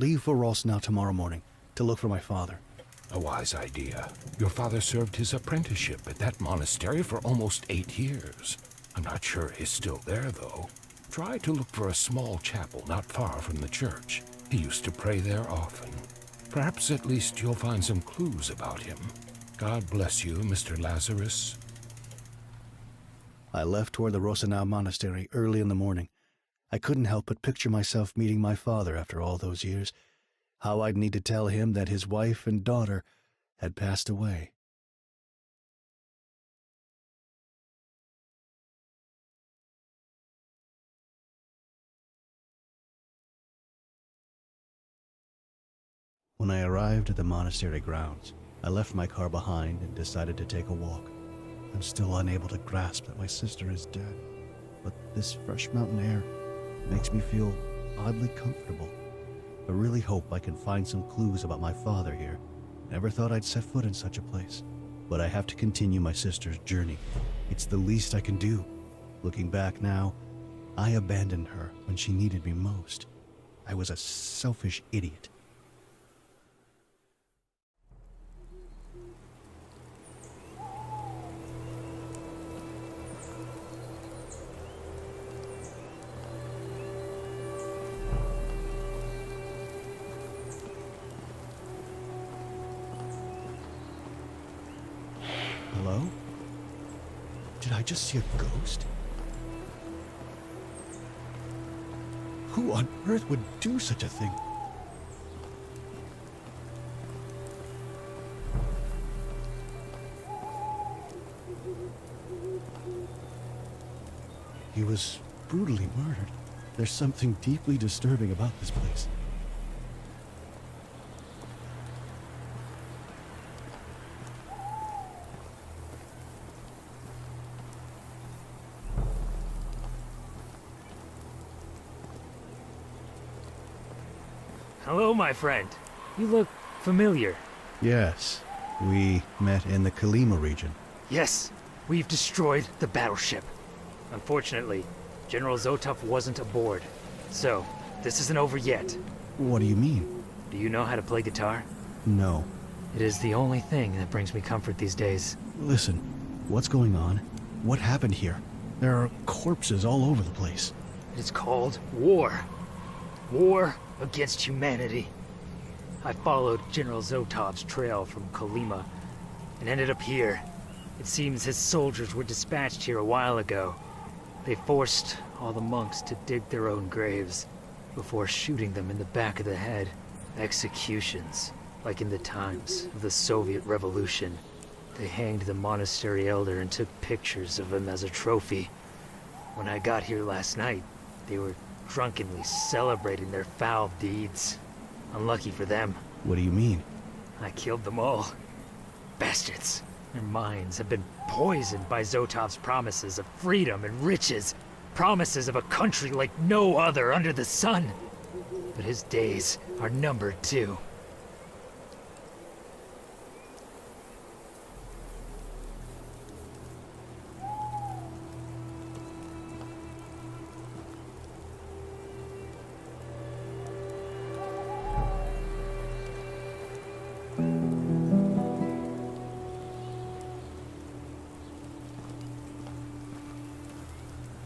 leave for Rosnau tomorrow morning to look for my father. A wise idea. Your father served his apprenticeship at that monastery for almost 8 years. I'm not sure he's still there, though. Try to look for a small chapel not far from the church. He used to pray there often. Perhaps at least you'll find some clues about him. God bless you, Mr. Lazarus. I left toward the Rosenau Monastery early in the morning. I couldn't help but picture myself meeting my father after all those years. How I'd need to tell him that his wife and daughter had passed away. When I arrived at the monastery grounds, I left my car behind and decided to take a walk. I'm still unable to grasp that my sister is dead, but this fresh mountain air makes me feel oddly comfortable. I really hope I can find some clues about my father here. Never thought I'd set foot in such a place, but I have to continue my sister's journey. It's the least I can do. Looking back now, I abandoned her when she needed me most. I was a selfish idiot. Hello? Did I just see a ghost? Who on earth would do such a thing? He was brutally murdered. There's something deeply disturbing about this place. Hello, my friend. You look familiar. Yes, we met in the Kolyma region. Yes, we've destroyed the battleship. Unfortunately, General Zotov wasn't aboard. So, this isn't over yet. What do you mean? Do you know how to play guitar? No. It is the only thing that brings me comfort these days. Listen, what's going on? What happened here? There are corpses all over the place. It's called war. War against humanity. I followed General Zotov's trail from Kolyma and ended up here. It seems his soldiers were dispatched here a while ago. They forced all the monks to dig their own graves before shooting them in the back of the head. Executions, like in the times of the Soviet Revolution. They hanged the monastery elder and took pictures of him as a trophy. When I got here last night, they were drunkenly celebrating their foul deeds. Unlucky for them. What do you mean? I killed them all. Bastards. Their minds have been poisoned by Zotov's promises of freedom and riches. Promises of a country like no other under the sun. But his days are numbered too.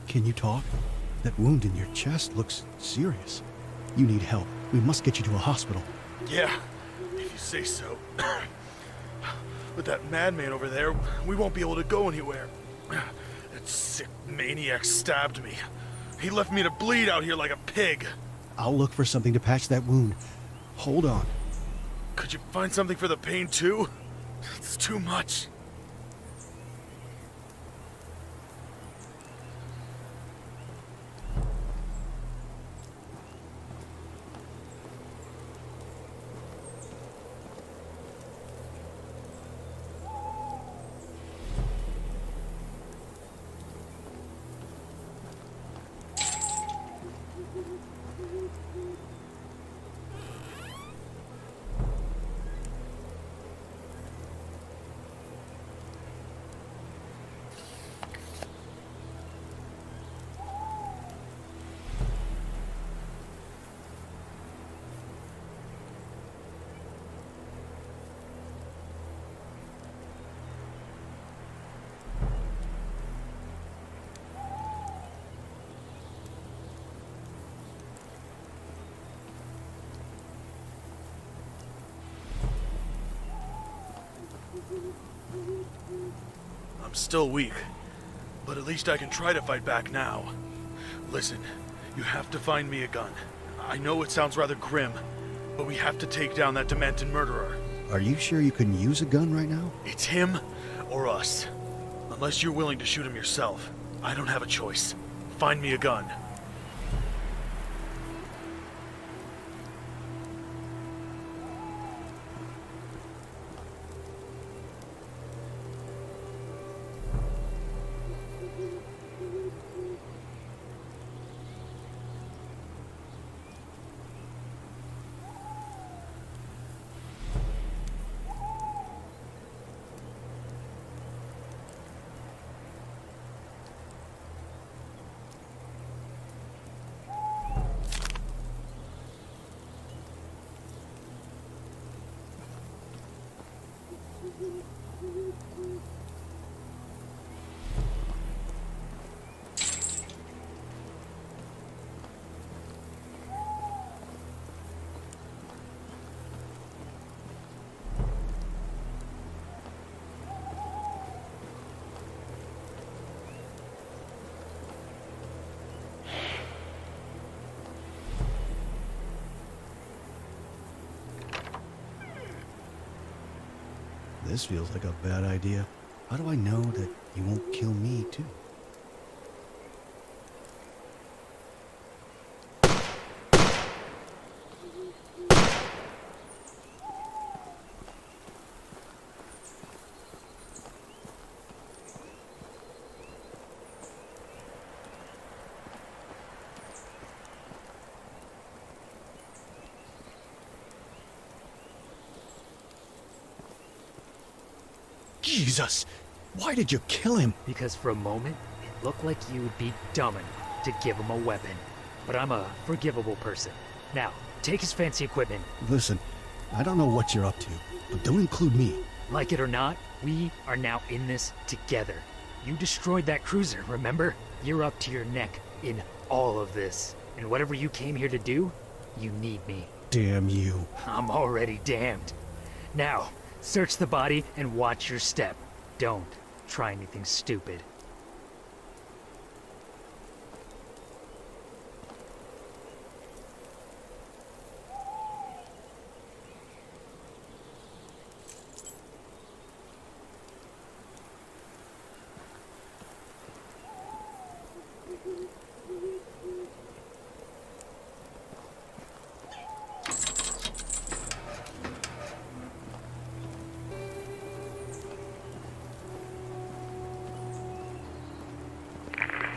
Can you talk? That wound in your chest looks serious. You need help. We must get you to a hospital. Yeah, if you say so. With that madman over there, we won't be able to go anywhere. That sick maniac stabbed me. He left me to bleed out here like a pig. I'll look for something to patch that wound. Hold on. Could you find something for the pain too? It's too much. I'm still weak, but at least I can try to fight back now. Listen, you have to find me a gun. I know it sounds rather grim, but we have to take down that demented murderer. Are you sure you can use a gun right now? It's him or us. Unless you're willing to shoot him yourself, I don't have a choice. Find me a gun. This feels like a bad idea. How do I know that you won't kill me, too? Jesus! Why did you kill him? Because for a moment, it looked like you would be dumb enough to give him a weapon. But I'm a forgivable person. Now, take his fancy equipment. Listen, I don't know what you're up to, but don't include me. Like it or not, we are now in this together. You destroyed that cruiser, remember? You're up to your neck in all of this. And whatever you came here to do, you need me. Damn you. I'm already damned. Now, search the body and watch your step. Don't try anything stupid.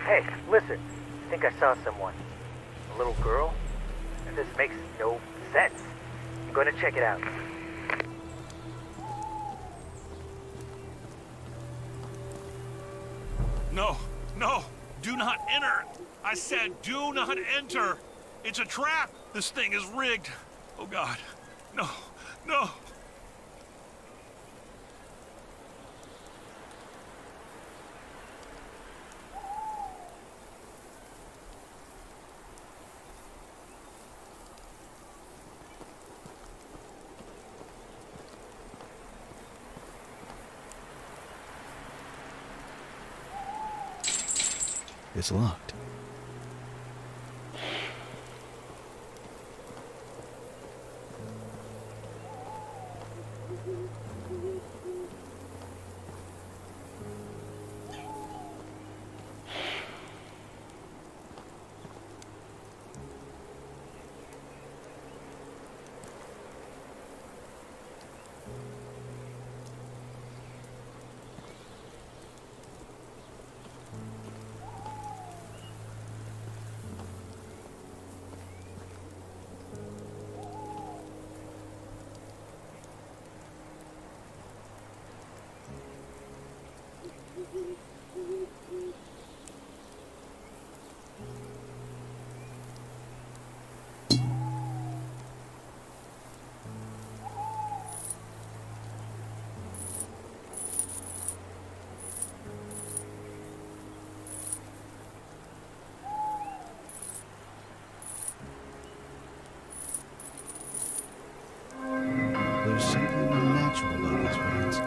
Hey, listen. I think I saw someone. A little girl? And this makes no sense. I'm gonna check it out. No, no, do not enter. I said do not enter. It's a trap. This thing is rigged. Oh God, no, no. It's locked. There's something unnatural about these vines.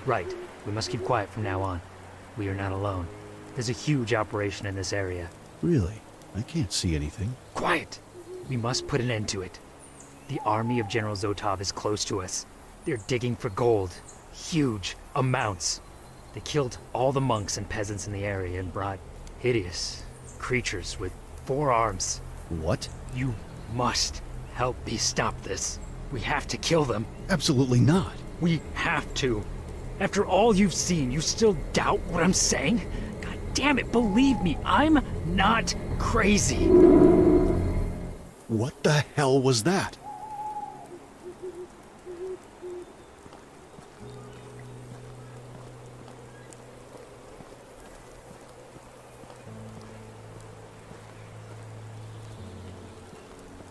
Right. We must keep quiet from now on. We are not alone. There's a huge operation in this area. Really? I can't see anything. Quiet! We must put an end to it. The army of General Zotov is close to us. They're digging for gold. Huge amounts. They killed all the monks and peasants in the area and brought hideous creatures with 4 arms. What? You must help me stop this. We have to kill them. Absolutely not. We have to. After all you've seen, you still doubt what I'm saying? God damn it, believe me, I'm not crazy. What the hell was that?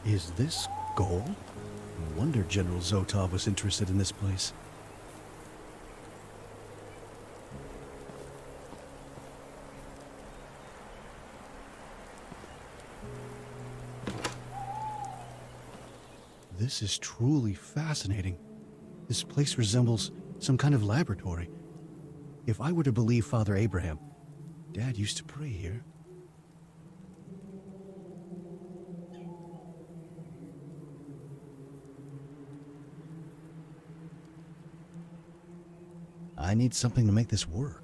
Is this gold? No wonder General Zotov was interested in this place. This is truly fascinating. This place resembles some kind of laboratory. If I were to believe Father Abraham, Dad used to pray here. I need something to make this work.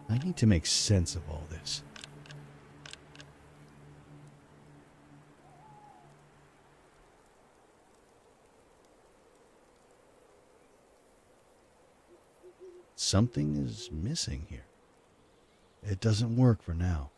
I need to make sense of all this. Something is missing here. It doesn't work for now.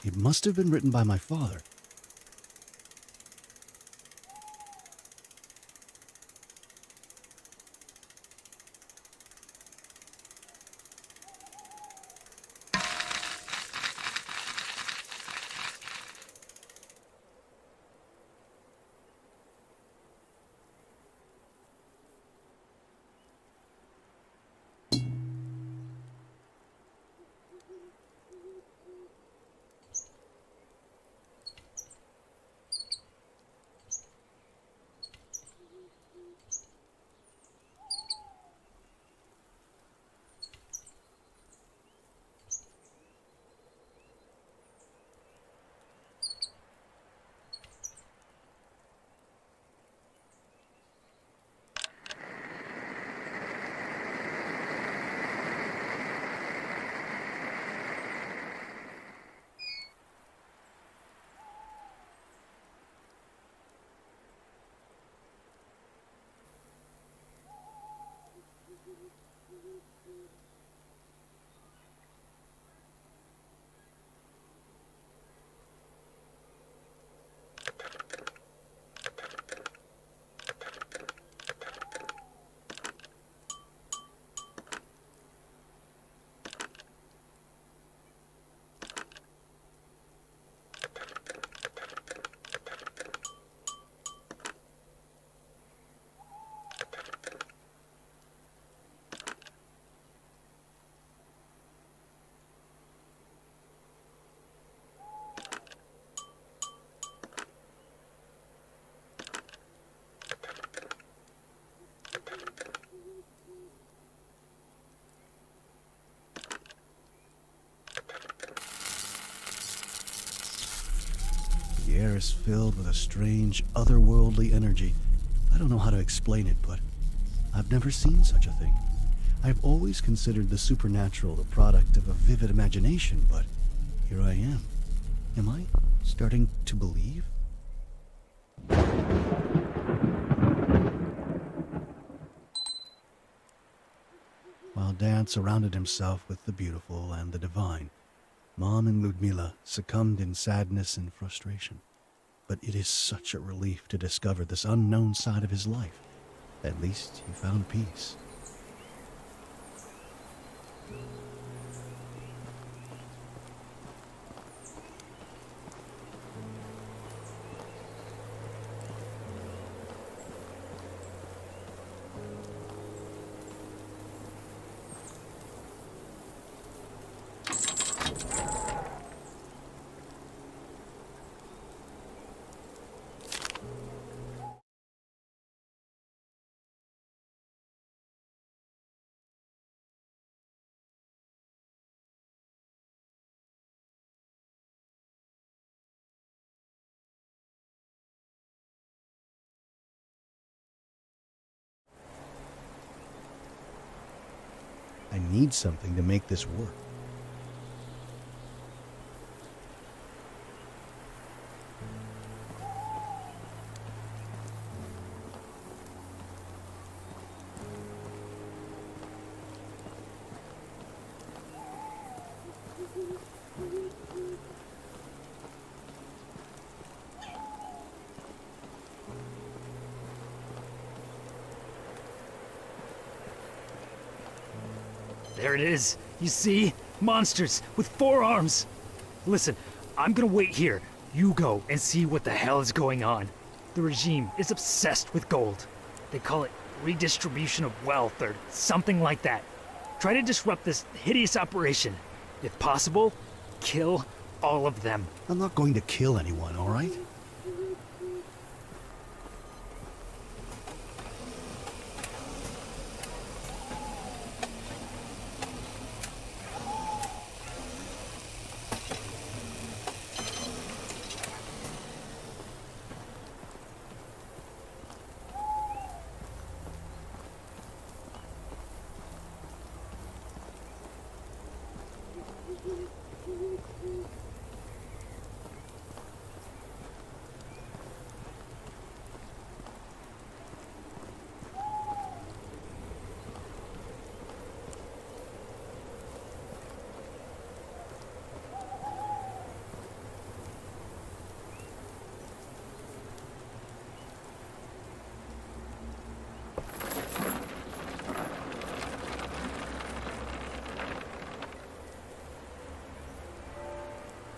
It must have been written by my father. The air is filled with a strange, otherworldly energy. I don't know how to explain it, but I've never seen such a thing. I've always considered the supernatural the product of a vivid imagination, but here I am. Am I starting to believe? While Dad surrounded himself with the beautiful and the divine, Mom and Ludmila succumbed in sadness and frustration. But it is such a relief to discover this unknown side of his life. At least he found peace. I need something to make this work. There it is. You see? Monsters with 4 arms. Listen, I'm gonna wait here. You go and see what the hell is going on. The regime is obsessed with gold. They call it redistribution of wealth or something like that. Try to disrupt this hideous operation. If possible, kill all of them. I'm not going to kill anyone, all right?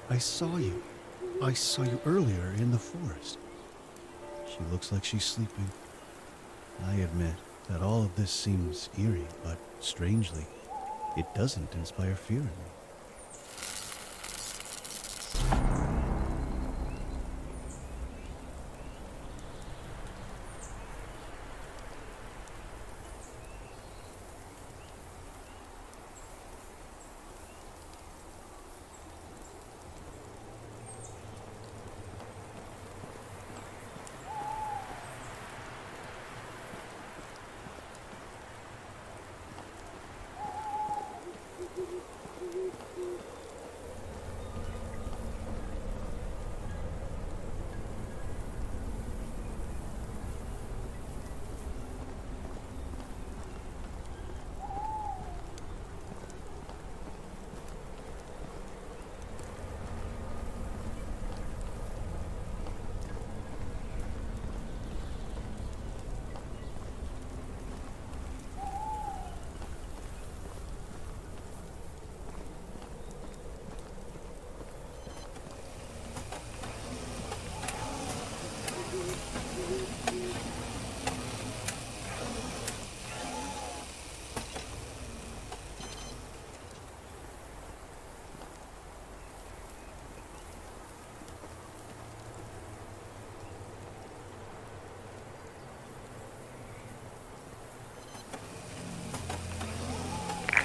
I saw you. I saw you earlier in the forest. She looks like she's sleeping. I admit that all of this seems eerie, but strangely, it doesn't inspire fear in me.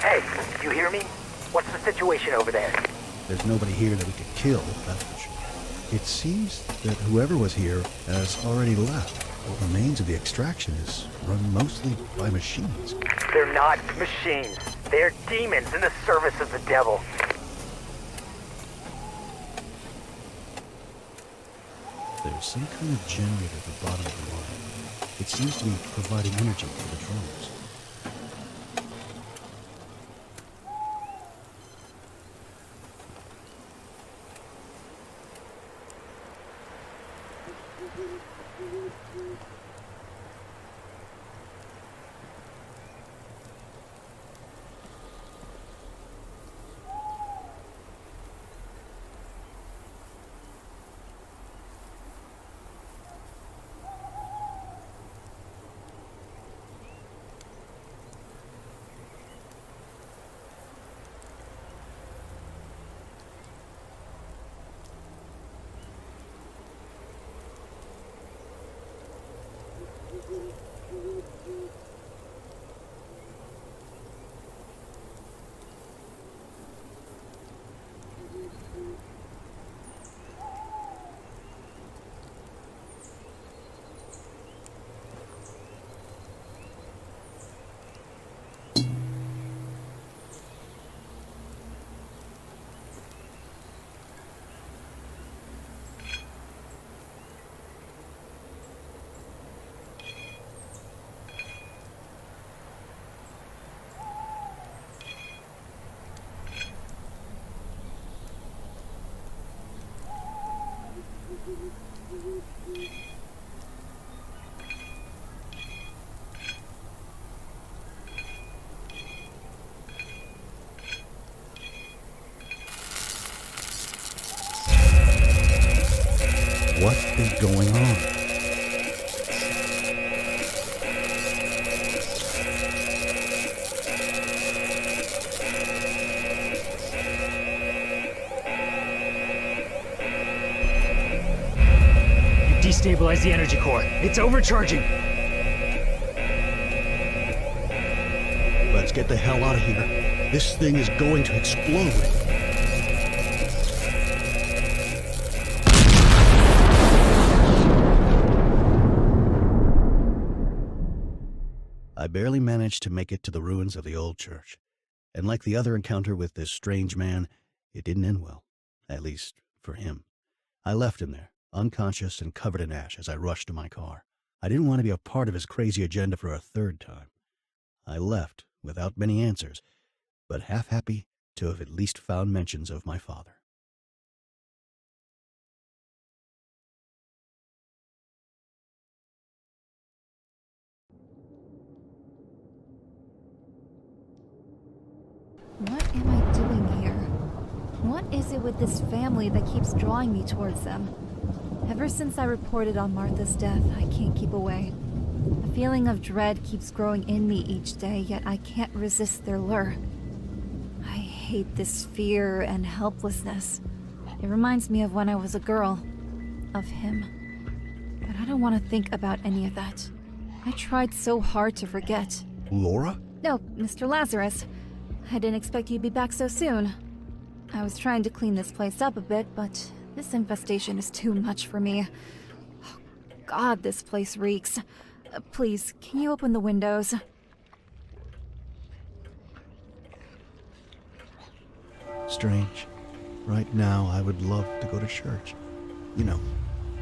Hey, you hear me? What's the situation over there? There's nobody here that we could kill, that's for sure. It seems that whoever was here has already left. What remains of the extraction is run mostly by machines. They're not machines. They're demons in the service of the devil. There's some kind of generator at the bottom of the line. It seems to be providing energy for the drones. What is going on? You destabilized the energy core. It's overcharging. Let's get the hell out of here. This thing is going to explode. I barely managed to make it to the ruins of the old church. And like the other encounter with this strange man, it didn't end well. At least, for him. I left him there, unconscious and covered in ash as I rushed to my car. I didn't want to be a part of his crazy agenda for a third time. I left without many answers, but half happy to have at least found mentions of my father. What am I doing here? What is it with this family that keeps drawing me towards them? Ever since I reported on Martha's death, I can't keep away. A feeling of dread keeps growing in me each day, yet I can't resist their lure. I hate this fear and helplessness. It reminds me of when I was a girl. Of him. But I don't want to think about any of that. I tried so hard to forget. Laura? No, Mr. Lazarus. I didn't expect you'd be back so soon. I was trying to clean this place up a bit, but this infestation is too much for me. Oh, God, this place reeks. Please, can you open the windows? Strange. Right now, I would love to go to church. You know,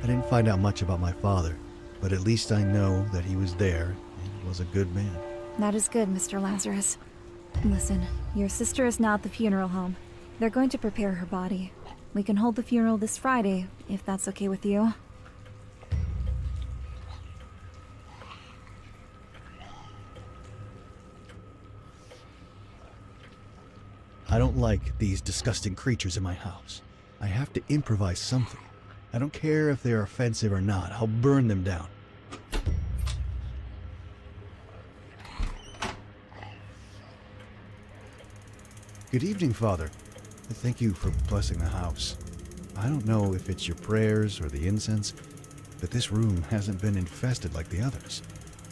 I didn't find out much about my father, but at least I know that he was there and was a good man. That is good, Mr. Lazarus. Listen, your sister is now at the funeral home. They're going to prepare her body. We can hold the funeral this Friday, if that's okay with you. I don't like these disgusting creatures in my house. I have to improvise something. I don't care if they're offensive or not. I'll burn them down. Good evening, Father. Thank you for blessing the house. I don't know if it's your prayers or the incense, but this room hasn't been infested like the others.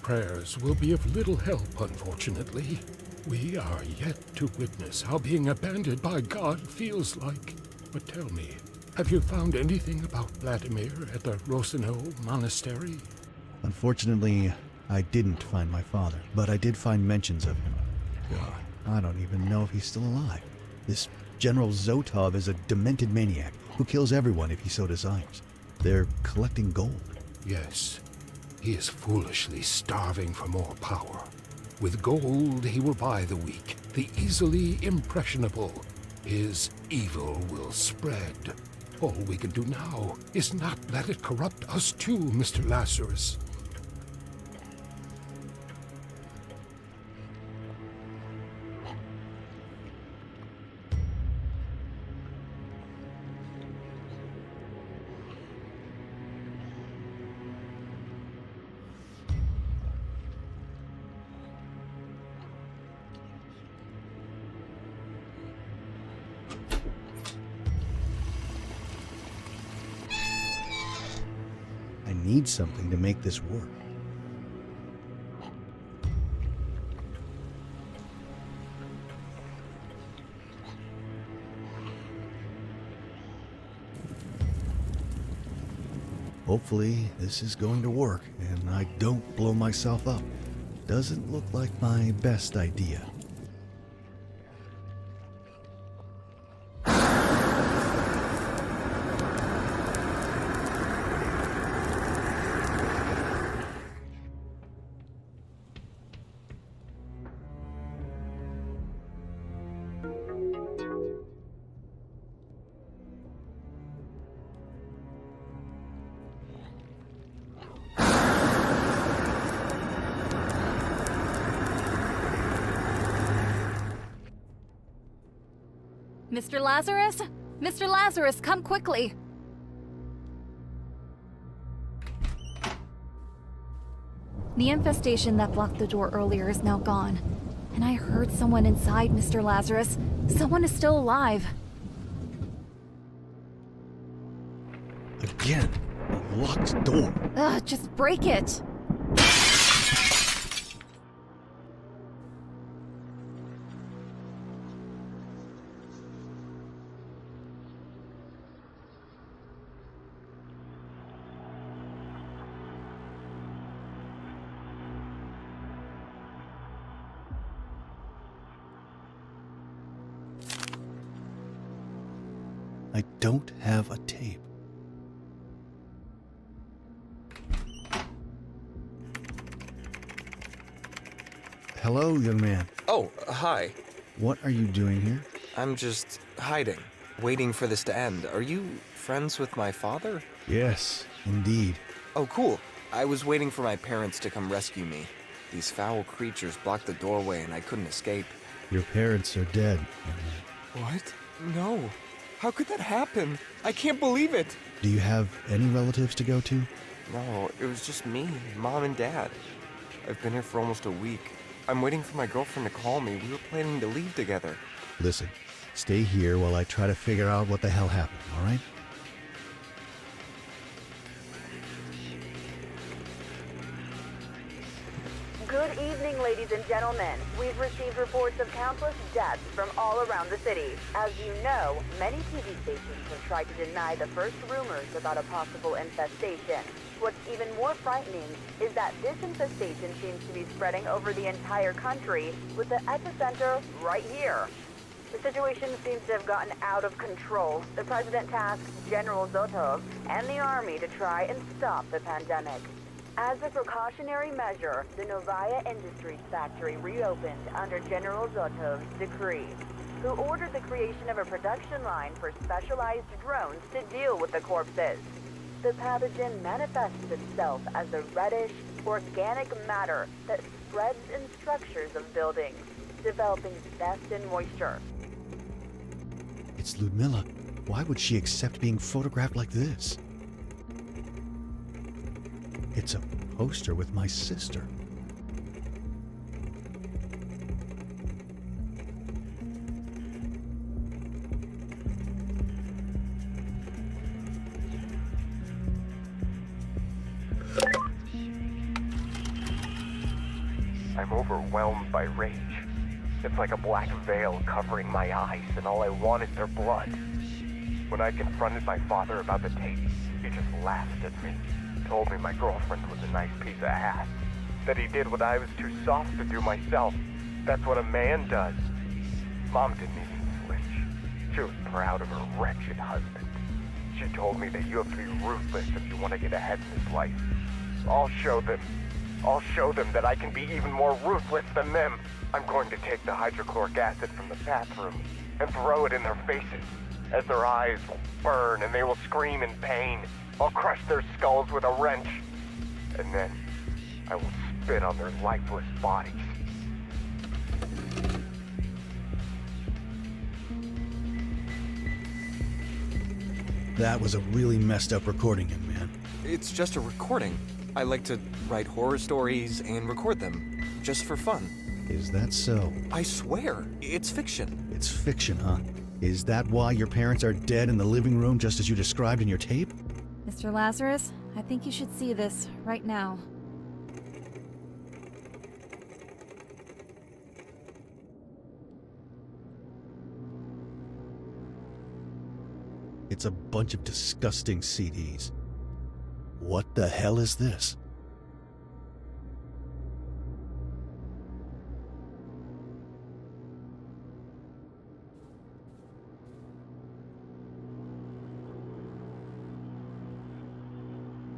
Prayers will be of little help, unfortunately. We are yet to witness how being abandoned by God feels like. But tell me, have you found anything about Vladimir at the Rosino Monastery? Unfortunately, I didn't find my father, but I did find mentions of him. God, I don't even know if he's still alive. This General Zotov is a demented maniac who kills everyone if he so desires. They're collecting gold. Yes, he is foolishly starving for more power. With gold, he will buy the weak, the easily impressionable. His evil will spread. All we can do now is not let it corrupt us too, Mr. Lazarus. I need something to make this work. Hopefully, this is going to work and I don't blow myself up. Doesn't look like my best idea. Mr. Lazarus? Mr. Lazarus, come quickly! The infestation that blocked the door earlier is now gone. And I heard someone inside, Mr. Lazarus. Someone is still alive. Again, a locked door. Ugh, just break it. I don't have a tape. Hello, young man. Oh, hi. What are you doing here? I'm just hiding, waiting for this to end. Are you friends with my father? Yes, indeed. Oh, cool. I was waiting for my parents to come rescue me. These foul creatures blocked the doorway and I couldn't escape. Your parents are dead, young man. What? No. How could that happen? I can't believe it. Do you have any relatives to go to? No, it was just me, Mom and Dad. I've been here for almost a week. I'm waiting for my girlfriend to call me. We were planning to leave together. Listen, stay here while I try to figure out what the hell happened, all right? Good evening, ladies and gentlemen. We've received reports of countless deaths from all around the city. As you know, many TV stations have tried to deny the first rumors about a possible infestation. What's even more frightening is that this infestation seems to be spreading over the entire country, with the epicenter right here. The situation seems to have gotten out of control. The president tasked General Zotov and the army to try and stop the pandemic. As a precautionary measure, the Novaya Industries factory reopened under General Zotov's decree, who ordered the creation of a production line for specialized drones to deal with the corpses. The pathogen manifests itself as a reddish, organic matter that spreads in structures of buildings, developing dust and moisture. It's Ludmilla. Why would she accept being photographed like this? It's a poster with my sister. I'm overwhelmed by rage. It's like a black veil covering my eyes, and all I want is their blood. When I confronted my father about the tape, he just laughed at me. Told me my girlfriend was a nice piece of ass. That he did what I was too soft to do myself. That's what a man does. Mom didn't even flinch. She was proud of her wretched husband. She told me that you have to be ruthless if you want to get ahead in this life. I'll show them that I can be even more ruthless than them. I'm going to take the hydrochloric acid from the bathroom and throw it in their faces. As their eyes will burn and they will scream in pain, I'll crush their skulls with a wrench. And then I will spit on their lifeless bodies. That was a really messed up recording, young man. It's just a recording. I like to write horror stories and record them, just for fun. Is that so? I swear, it's fiction. It's fiction, huh? Is that why your parents are dead in the living room just as you described in your tape? Mr. Lazarus, I think you should see this right now. It's a bunch of disgusting CDs. What the hell is this?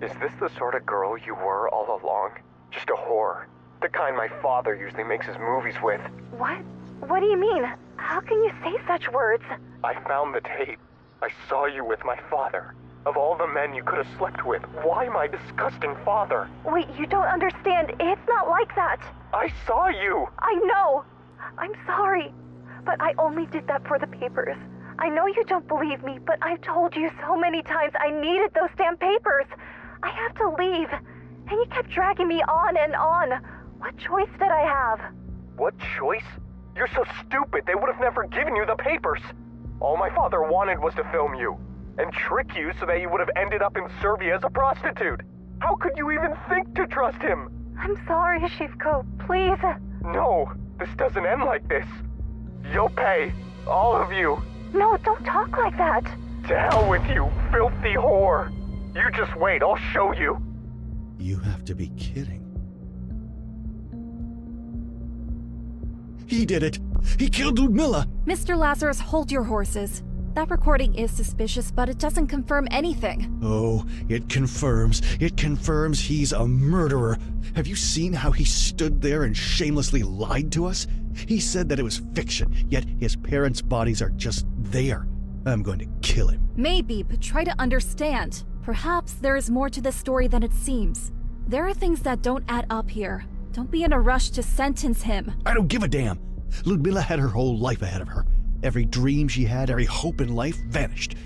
Is this the sort of girl you were all along? Just a whore? The kind my father usually makes his movies with? What? What do you mean? How can you say such words? I found the tape. I saw you with my father. Of all the men you could have slept with, why my disgusting father? Wait, you don't understand. It's not like that. I saw you! I know. I'm sorry. But I only did that for the papers. I know you don't believe me, but I've told you so many times I needed those damn papers. I have to leave. And you kept dragging me on and on. What choice did I have? What choice? You're so stupid, they would have never given you the papers. All my father wanted was to film you, and trick you so that you would have ended up in Serbia as a prostitute. How could you even think to trust him? I'm sorry, Shivko. Please. No, this doesn't end like this. You'll pay. All of you. No, don't talk like that. To hell with you, filthy whore. You just wait, I'll show you. You have to be kidding. He did it! He killed Ludmilla! Mr. Lazarus, hold your horses. That recording is suspicious, but it doesn't confirm anything. Oh, it confirms he's a murderer. Have you seen how he stood there and shamelessly lied to us? He said that it was fiction, yet his parents' bodies are just there. I'm going to kill him. Maybe, but try to understand. Perhaps there is more to this story than it seems. There are things that don't add up here. Don't be in a rush to sentence him. I don't give a damn. Ludmilla had her whole life ahead of her. Every dream she had, every hope in life vanished.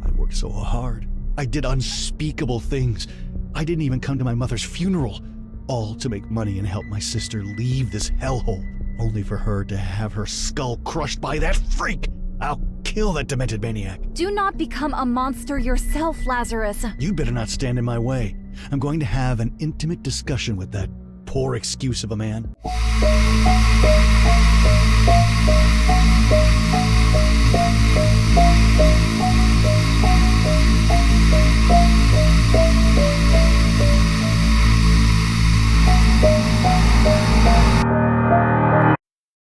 I worked so hard. I did unspeakable things. I didn't even come to my mother's funeral. All to make money and help my sister leave this hellhole. Only for her to have her skull crushed by that freak. I'll kill that demented maniac. Do not become a monster yourself, Lazarus. You'd better not stand in my way. I'm going to have an intimate discussion with that poor excuse of a man.